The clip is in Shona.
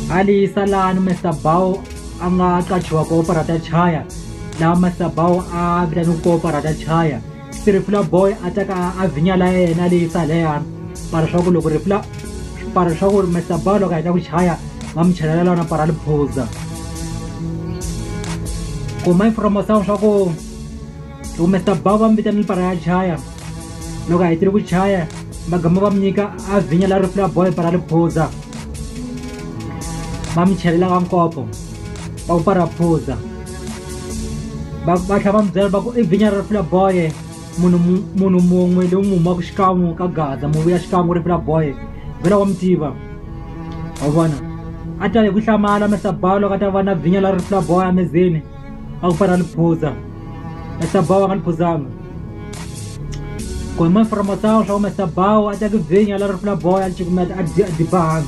Ali Salan Mr. Bao Anga Kachua Coopera Chaya, La Mr. Bao Abdanu Coopera Chaya, Sirifla Boy Ataka Avignala and Ali Salayan, Parashogulu Rifla, Parashogul Mr. Bao Chaya, Mam Chalana Paralposa. Come from a South Shako to Mr. Babam Bitan Parachaya, Loga Tribu Chaya, Magamam Nika Avignala Rifla Boy Paralposa. Mam Chella ang kopo, pau para posa. Bachabam zerba ko ibinya refla boy, munu mo magskamu kagaza, mo yaskamu refla boy. Vera omtiva. Awana. Ata kushamala Mr. Bao katawana vinya la refla boy amezini. Au para posa. Mr. Bao ang posam. Kung man formação, Mr. Bao ata vinya la refla boy al chikumet at di bang.